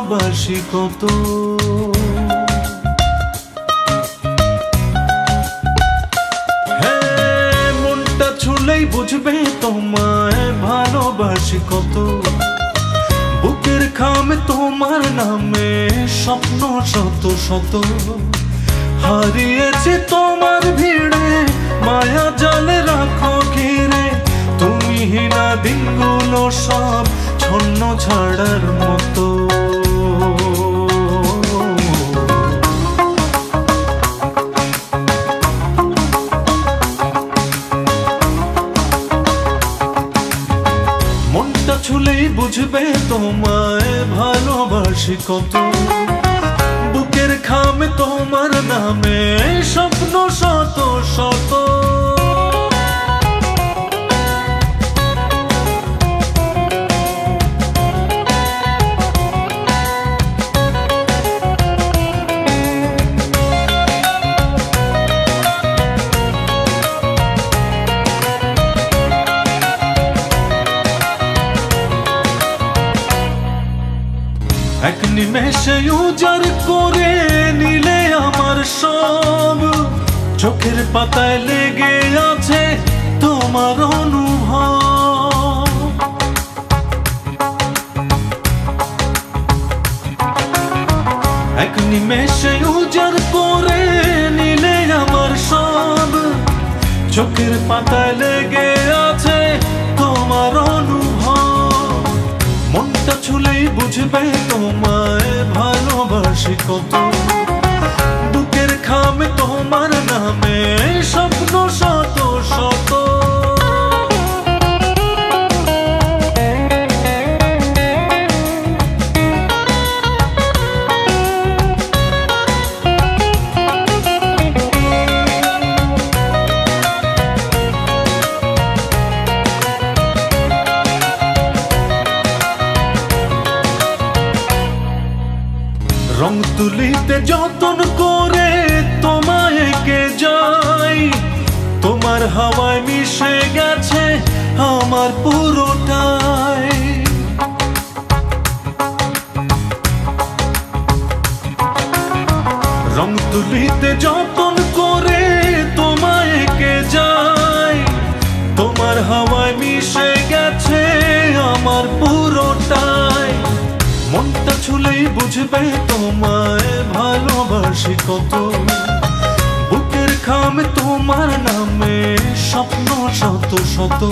ভালোবাসি কত। হ্যাঁ, মনটা ছুলেই বুঝবে তোমায় ভালোবাসি কত। বুকের খামে তোমার নামে স্বপ্ন শত শত। হারিয়েছি তোমার ভিড়ে মায়া জালে রাখো ঘিরে। তুমি হিনা দিনগুলো সব ছন্ন ছাড়ার মতো। মনটা ছুলেই বুঝবে তোমায় ভালোবাসি কত। বুকের খামে তোমার নামে স্বপ্ন শত শত। এক নিমেষে উজাড় করে নিলে আমার সব। চোখের পাতায় লেগে আছে তোমার অনুভব। এক নিমেষে উজাড় করে নিলে আমার সব। চোখের পাতায় লেগে আছে তোমার অনুভব। মনটা ছুলেই বুঝবে তোমায় ভালোবাসি কত। বুকের খামে তোমার নামে স্বপ্ন শত শত। রং তুলিতে যতন করে তোমায় এঁকে যাই। তোমার হাওয়ায় মিশে গেছে আমার পুরোটাই। রং তুলিতে যতন করে তোমায় এঁকে যাই। তোমার হাওয়ায় মিশে গেছে আমার পুরোটাই। মনটা ছুলেই বুঝবে তোমায় ভালোবাসি কত। বুকের খামে তোমার নামে স্বপ্ন শত শত।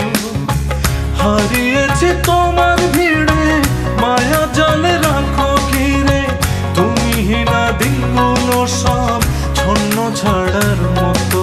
হারিয়েছি তোমার ভিড়ে মায়া জালে রাখো ঘিরে। তুমি হিনা দিনগুলো সব ছন্ন ছাড়ার মতো।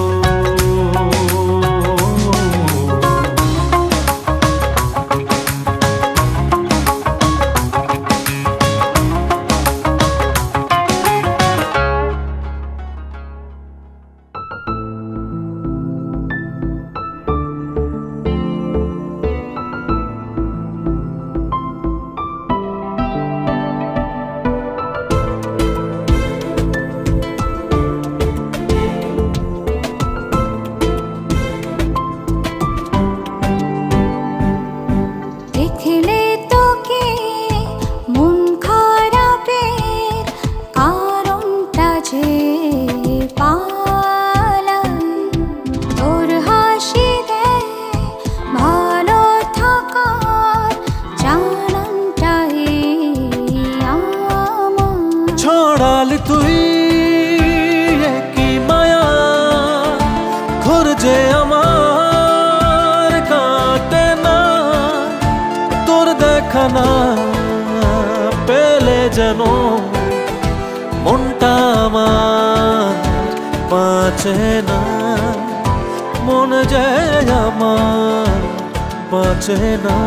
তুই কি মায়া ঘোর যে আমার কাটে না। তোর দেখা না পেলে যেন মনটা আমার বাঁচে না। মন যে আমার বাঁচে না।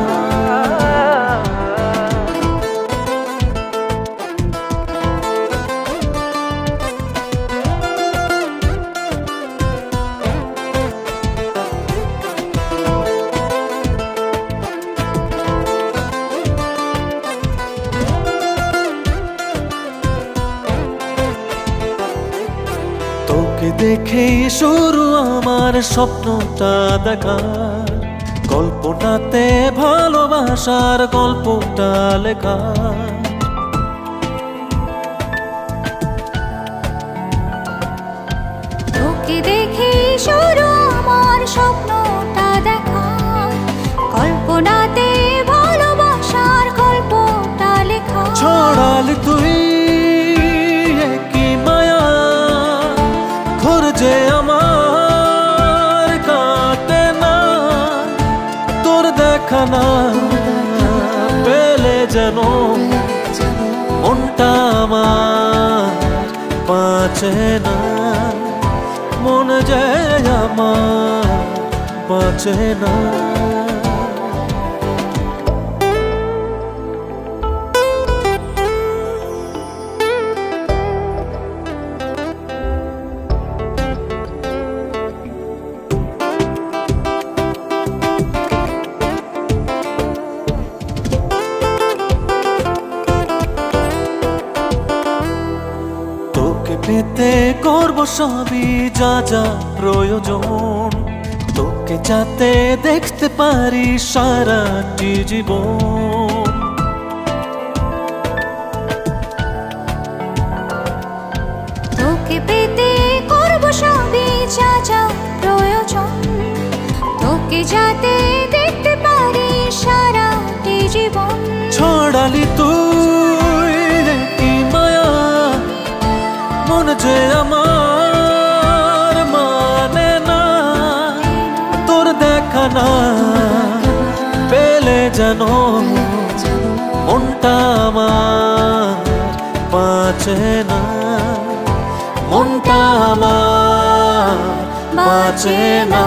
তোকে দেখেই শুরু আমার স্বপ্নটা দেখার। কল্পনাতে ভালোবাসার গল্পটা লেখা। ছড়ালি তুই কি মায়া ঘোর যে আমার কাটে না তোর দেখা না পেলে যেন মনটা আমার বাঁচে না মন যে আমার বাঁচে না তোকে পেতে করব সবই যা যা প্রয়োজন তোকে যাতে দেখতে পারি সারাটি জীবন তোকে পেতে করব সবই যা যা প্রয়োজন তোকে যাতে দেখতে পারি সারাটি জীবন ছড়ালি তুই কি মায়া মন যে আমার মানে না তোর দেখা না পেলে যেন মনটা আমার বাঁচে না মনটা আমার বাঁচে না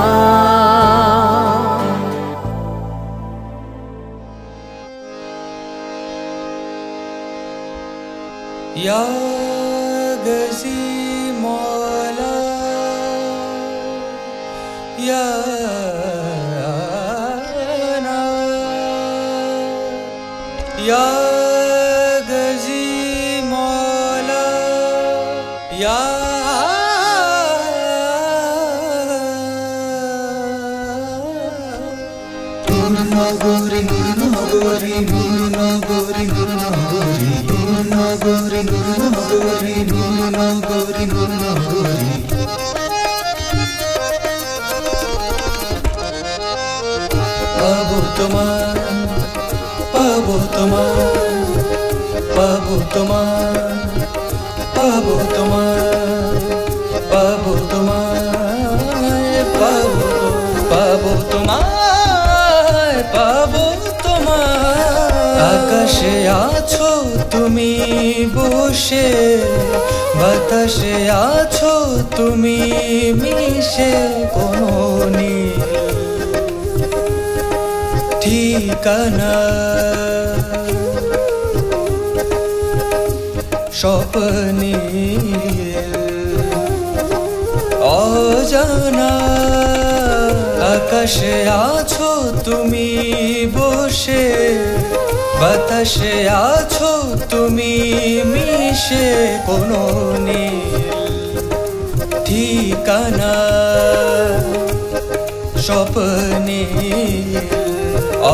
या गजी मौला या ना या गजी मौला या Nurunagori, Nurunagori, Nurunagori, Nurunagori, Nurunagori, Nurunagori, Nurunagori, Nurunagori. पाबो तुम्हार, पाबो तुम्हार, पाबो तुम्हार, पाबो तुम्हार, पाबो तुम्हार, पाबो तुम्हार, पाबो तुम्हार। आकाशे आछो तुमी बসে বাতাসে আছো তুমি মিশে কোনো নীল ঠিকানা স্বপ্নীল অজানা আকাশে আছো তুমি বসে বাতাসে আছো তুমি মিশে কোনো নীল ঠিকানা স্বপ্নীল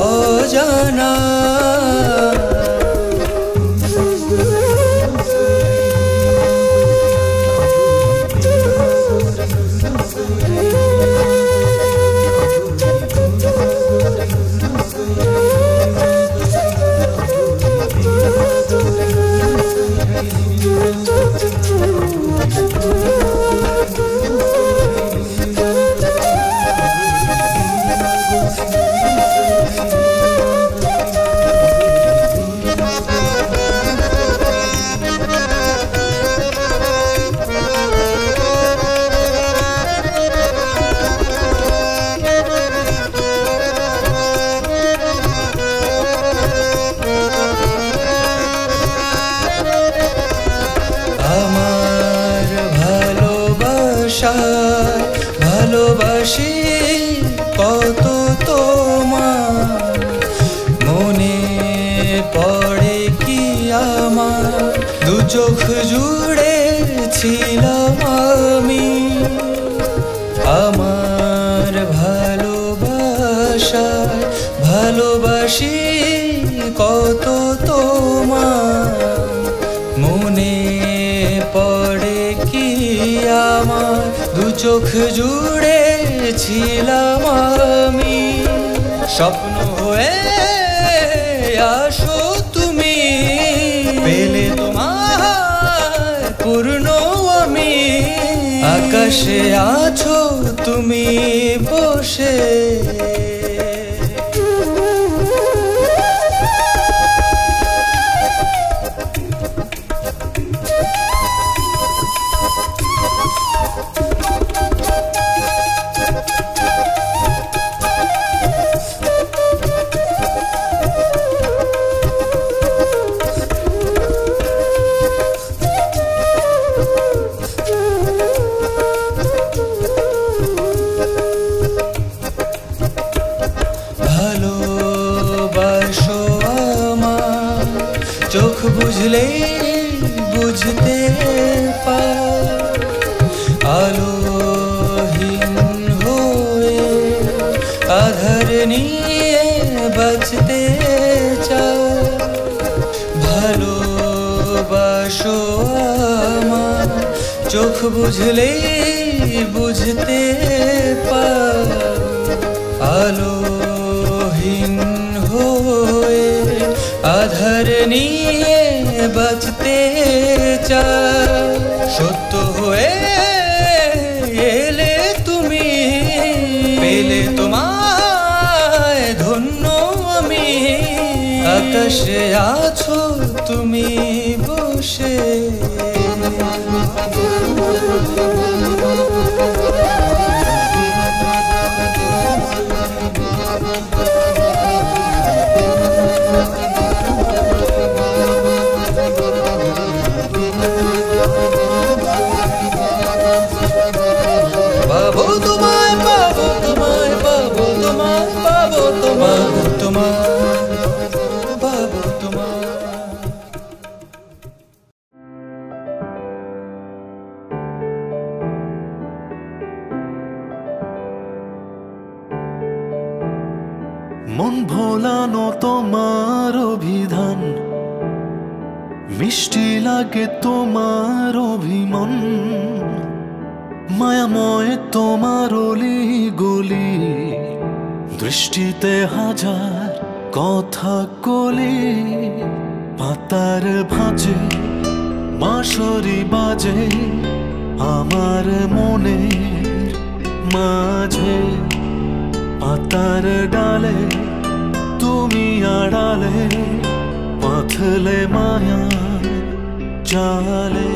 অজানা ভালোবাসি কত তোমার মনে পড়ে কি আমার দু চোখ জুড়ে ছিলাম আমি আমার ভালোবাসায় ভালোবাসি কত তোমার মনে পড়ে কি আমার দু চোখ জুড়ে ছিলাম আমি স্বপ্ন হয়ে আসো তুমি পেলে আকাশে আছো তুমি বসে, ভালোবাসো আমার চোখ বুঝলেই বুঝতে পার, আলোহীন হয়ে আধার নিয়ে বাঁচতে চাই। ভালোবাসো আমার চোখ বুঝলেই বুঝতে পার, আলোহীন হয়ে আধার নিয়ে বাঁচতে চাই। সত্য হয়ে এলে তুমি, পেলে তোমায় ধন্য আমি। আকাশে আছো তুমি বসে, পাবো তোমায়, পাবো তোমায়, পাবো তোমায়, পাবো তোমায়, পাবো তোমায়। মন ভোলানো তোমার অভিধান, মিষ্টি লাগে তোমার অভিমান, মায়াময় তোমার অলি গলি, দৃষ্টিতে হাজার কথা কলি। পাতার ভাঁজে বাঁশরি বাজে আমার মনের মাঝে, পাতার ডালে তুমি আড়ালে পাথলে মায়া জালে।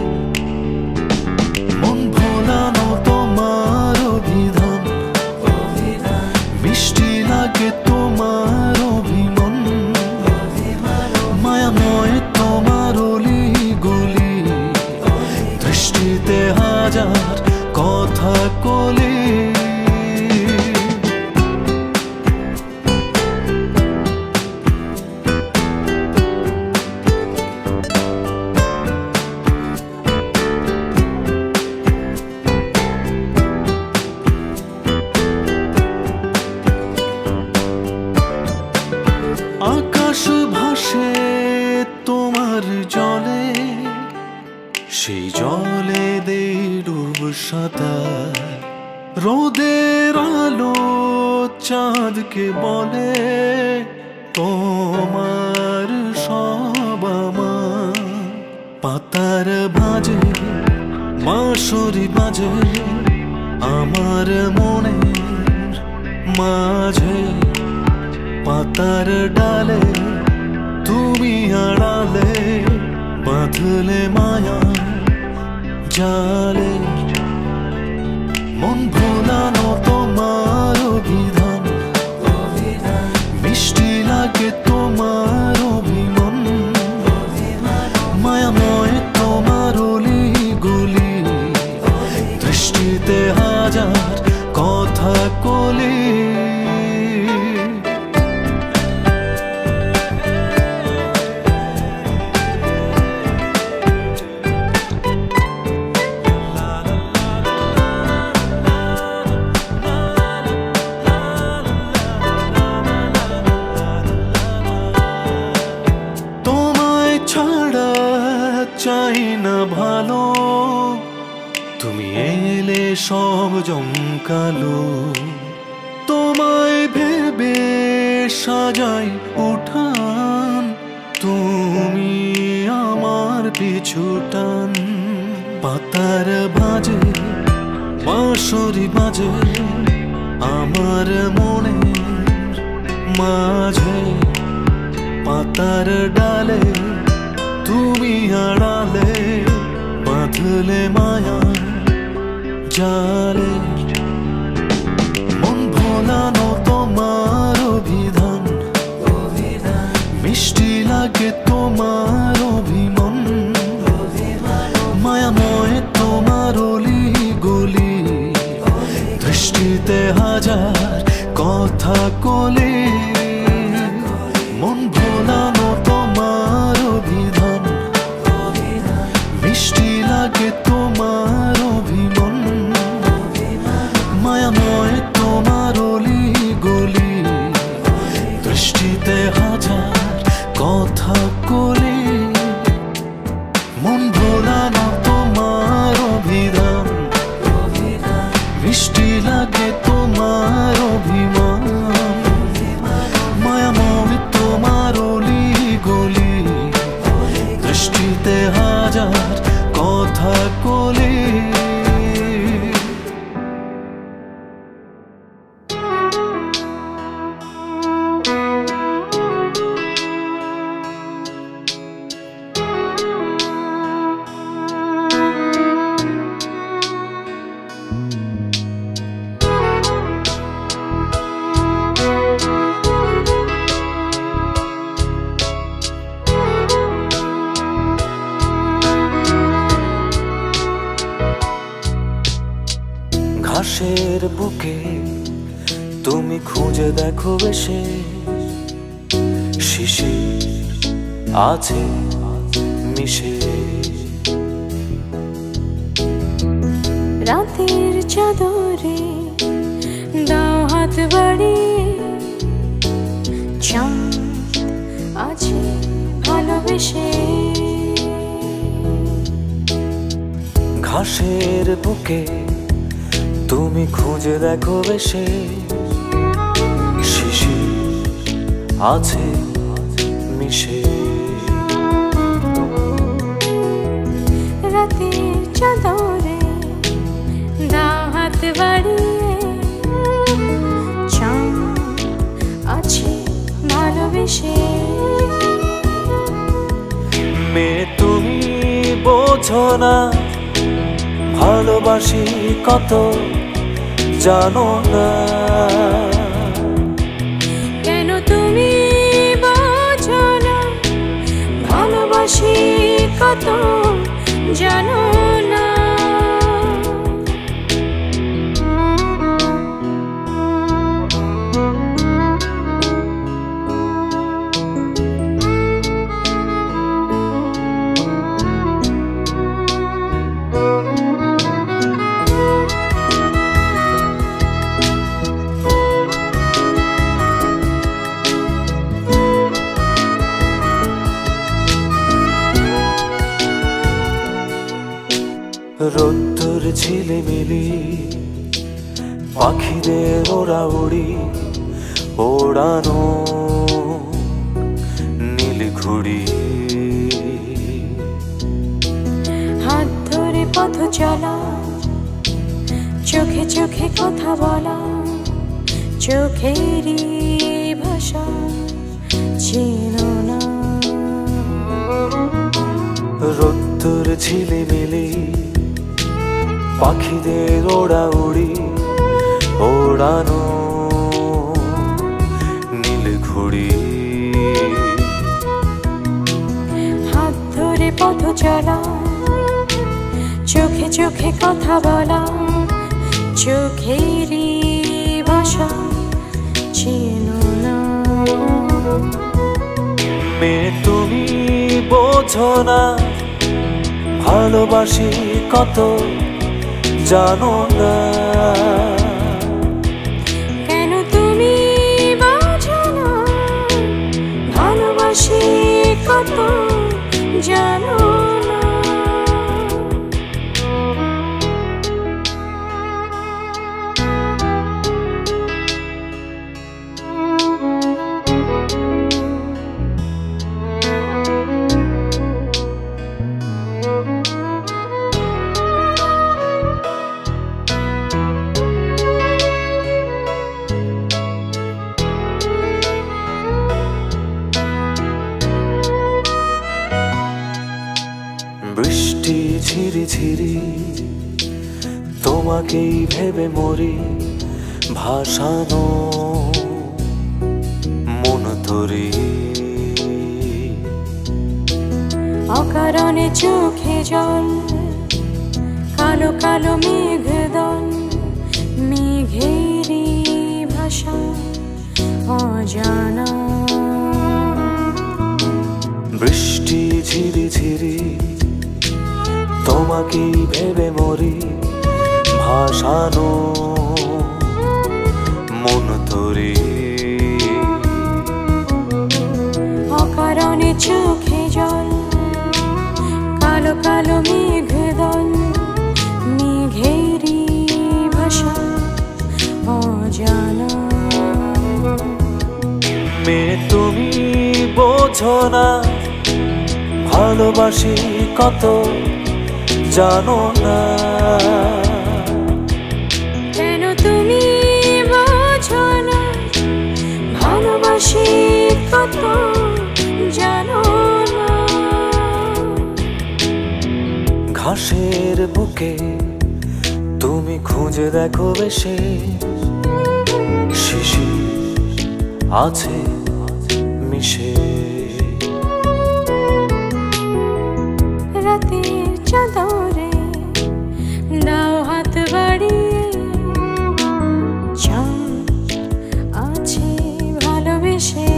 মন ভোলানো তোমার অভিধান, মিষ্টি লাগে তোমার অভিমান, মায়াময় তোমার অলি গলি, দৃষ্টিতে হাজার কথা কলি। আকাশ ভাসে তোমার জলে, সেই জলে দে ডুব সাঁতার, রোদের আলো চাঁদকে বলে তোমার সব আমার। পাতার ভাঁজে বাঁশরি বাজে আমার মনের মাঝে, পাতার ডালে তুমি আড়ালে বাঁধলে মায়া জালে। মন ভোলানো তোমার অভিধান, মিষ্টি লাগে তোমার অভিমান, মায়াময় তোমার অলি গলি, দৃষ্টিতে হাজার কথা কলি। চাই না ভালো, তুমি এলে সব জমকালো। তোমায় ভেবে সাজাই উঠান, তুমি আমার পিছু টান। পাতার ভাঁজে বাঁশরি বাজে আমার মনের মাঝে, পাতার ডালে তুমি আড়ালে বাঁধলে মায়া জালে। মন ভোলানো তোমার অভিধান, মিষ্টি লাগে তোমার অভিমান, মায়াময় তোমার অলি গলি, দৃষ্টিতে হাজার কথা কলি। মন ভোলানো তোমার অভিধান, মিষ্টি লাগে তোমার অভিমান, মায়াময় তোমার অলি গলি, দৃষ্টিতে হাজার কথা কলি। মন ভোলানো তোমার অভিধান, মিষ্টি লাগে তোমার অভিমান, মায়াময় তোমার অলি গলি, দৃষ্টিতে হাজার কথা কলি। ঘাসের বুকে তুমি খুঁজে দেখো বেশে, শিশির আছে মিশে। রাতের চাদরে দাও হাত বাড়িয়ে, চাঁদ আছে ভালোবেসে। ঘাসের বুকে তুমি খুঁজে দেখো বেশে, শিশির আছে মিশে। রাতের চাদরে দাও হাত বাড়িয়ে, চাঁদ আছে ভালোবেসে। মেয়ে তুমি বোঝো না ভালোবাসি কত, জানো না কেন তুমি বোঝো না ভালোবাসি কত, জানো না। রোদ্দুর ঝিলিমিলি পাখিদের ওড়াউড়ি, ওড়ানো নীল ঘুড়ি। হাত ধরে পথ চলা, চোখে চোখে কথা বলা, চোখেরই ভাষা চেনো না। রোদ্দুর ঝিলিমিলি পাখিদের ওড়াউড়ি, ওড়ানো নীল ঘুড়ি। হাত ধরে পথ চলা, চোখে চোখে কথা বলা, চোখেরই ভাষা চেনো না। মেয়ে তুমি বোঝো না ভালোবাসি কত, জানো না কেন তুমি বোঝো না ভালোবাসি কত, জানো না। বৃষ্টি ঝিরি ঝিরি তোমাকেই ভেবে মরি ভাসানো মন তরি অকারণে চোখে জল কালো কালো মেঘ দল মেঘেরই ভাষা অজানা বৃষ্টি ঝিরি ঝিরি তোমাকেই ভেবে মরি ভাসানো মন তরি অকারণে চোখে জল কালো কালো মেঘ দল মেঘেরই ভাষা অজানা মেয়ে তুমি বোঝো না ভালোবাসি কত জানো না কেন তুমি বোঝো না ভালোবাসি কত জানো না ঘাসের বুকে তুমি খুঁজে দেখো বেশে শিশির আছে মিশে রাতের চাদরে দাও হাত বাড়িয়ে চাঁদ আছে ভালোবেসে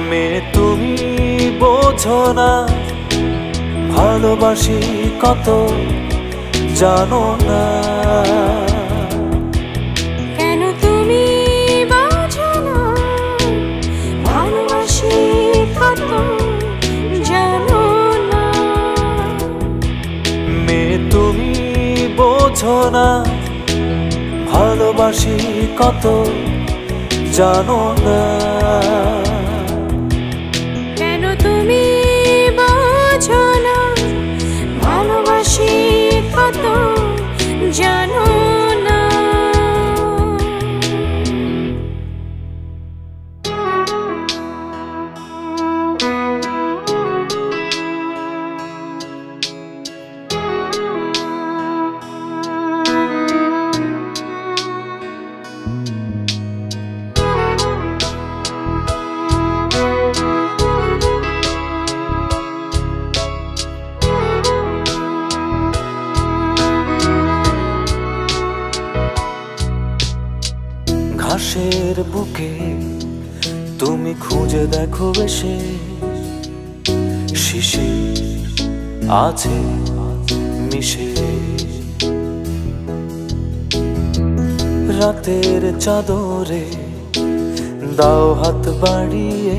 মেয়ে তুমি বোঝো না ভালোবাসি কত জানো না কেন তুমি বোঝো না ভালোবাসি কত জানো না মেয়ে তুমি বোঝো না ভালোবাসি কত জানো না কেন তুমি বোঝো না ভালোবাসি কত জানো না ঘাসের বুকে তুমি খুঁজে দেখো বেশে শিশির আছে মিশে রাতের চাদরে দাও হাত বাড়িয়ে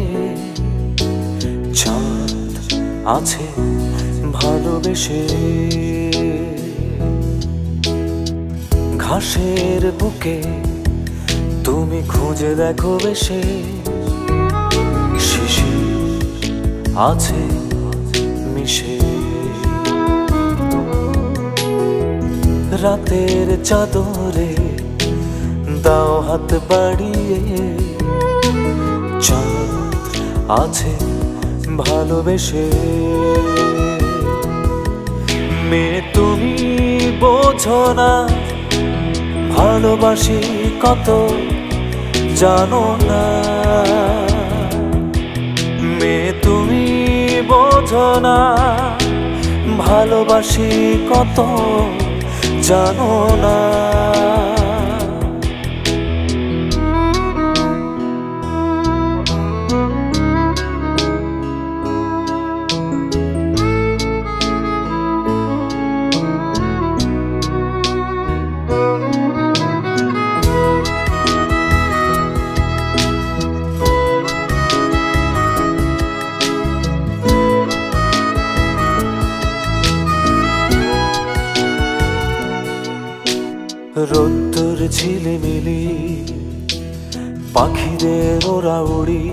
চাঁদ আছে ভালোবেসে ঘাসের বুকে তুমি খুঁজে দেখো বেশে শিশির আছে মিশে রাতের চাদরে দাও হাত বাড়িয়ে চাঁদ আছে ভালোবেসে মেয়ে তুমি বোঝো না ভালোবাসি কত জানো না মেয়ে তুমি বোঝো না ভালোবাসি কত জানো না রোদ্দুর ঝিলিমিলি পাখিদের ওড়াউড়ি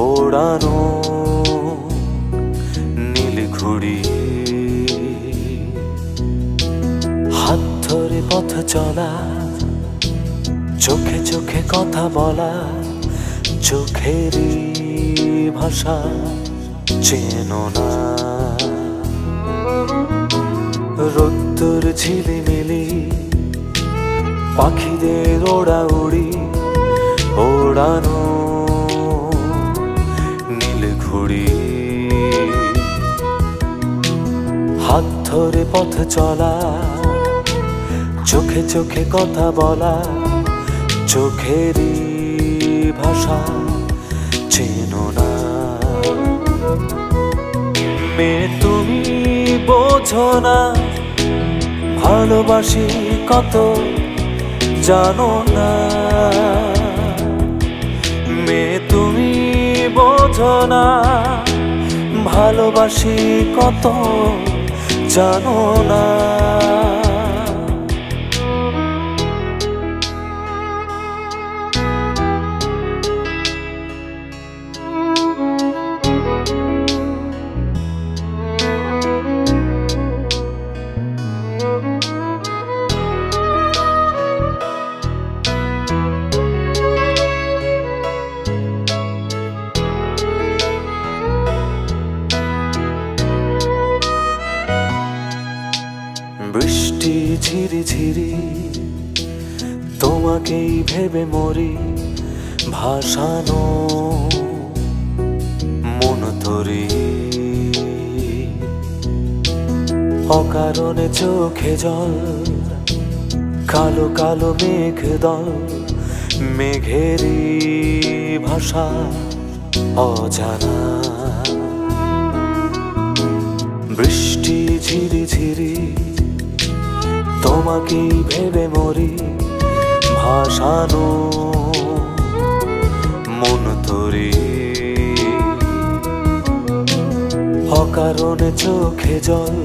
ওড়ানো নীল ঘুড়ি হাত ধরে পথ চলা চোখে চোখে কথা বলা চোখেরই ভাষা চেনো না। রোদ্দুর ঝিলিমিলি পাখিদের ওড়াউড়ি ওড়ানো নীল ঘুড়ি, হাত ধরে পথ চলা, চোখে চোখে কথা বলা, চোখেরই ভাষা চেনো না। মেয়ে তুমি বোঝো না ভালোবাসি কত জানো না। মেয়ে তুমি বোঝো না ভালোবাসি কত জানো না। বৃষ্টি ঝিরি ঝিরি তোমাকেই ভেবে মরি, ভাসানো মন তরি, অকারণে চোখে জল, কালো কালো মেঘ দল, মেঘেরই ভাষা অজানা। বৃষ্টি ঝিরি ঝিরি তোমাকেই ভেবে মরি, ভাসানো মন তরি, অকারণে চোখে জল,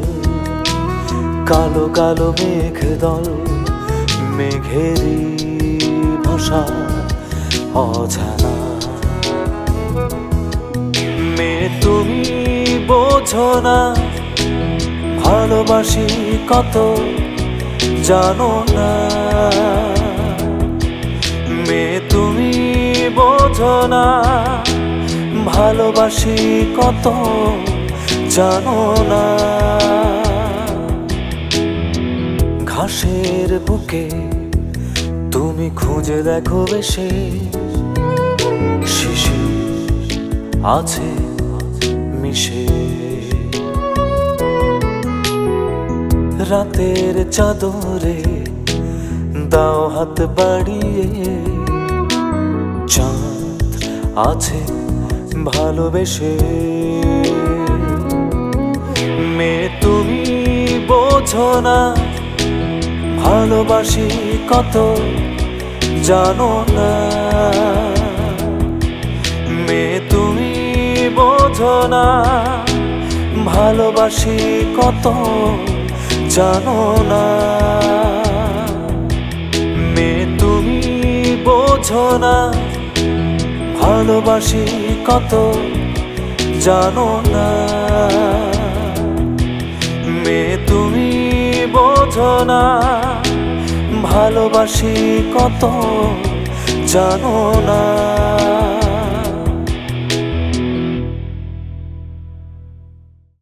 কালো কালো মেঘ দল, মেঘেরই ভাষা অজানা। মেয়ে তুমি বোঝো না ভালোবাসি কত জানো না। মেয়ে তুমি বোঝো না ভালোবাসি কত জানো না। ঘাসের বুকে তুমি খুঁজে দেখো বেশে, শিশির আছে মিশে। রাতের চাদরে দাও হাত বাড়িয়ে, চাঁদ আছে ভালোবেসে। মেয়ে তুমি বোঝো না ভালোবাসি কত জানো না। মেয়ে তুমি বোঝো না ভালোবাসি কত জানো না। মেয়ে তুমি বোঝো না ভালোবাসি কত জানো না। মেয়ে তুমি বোঝো না ভালোবাসি কত জানো না।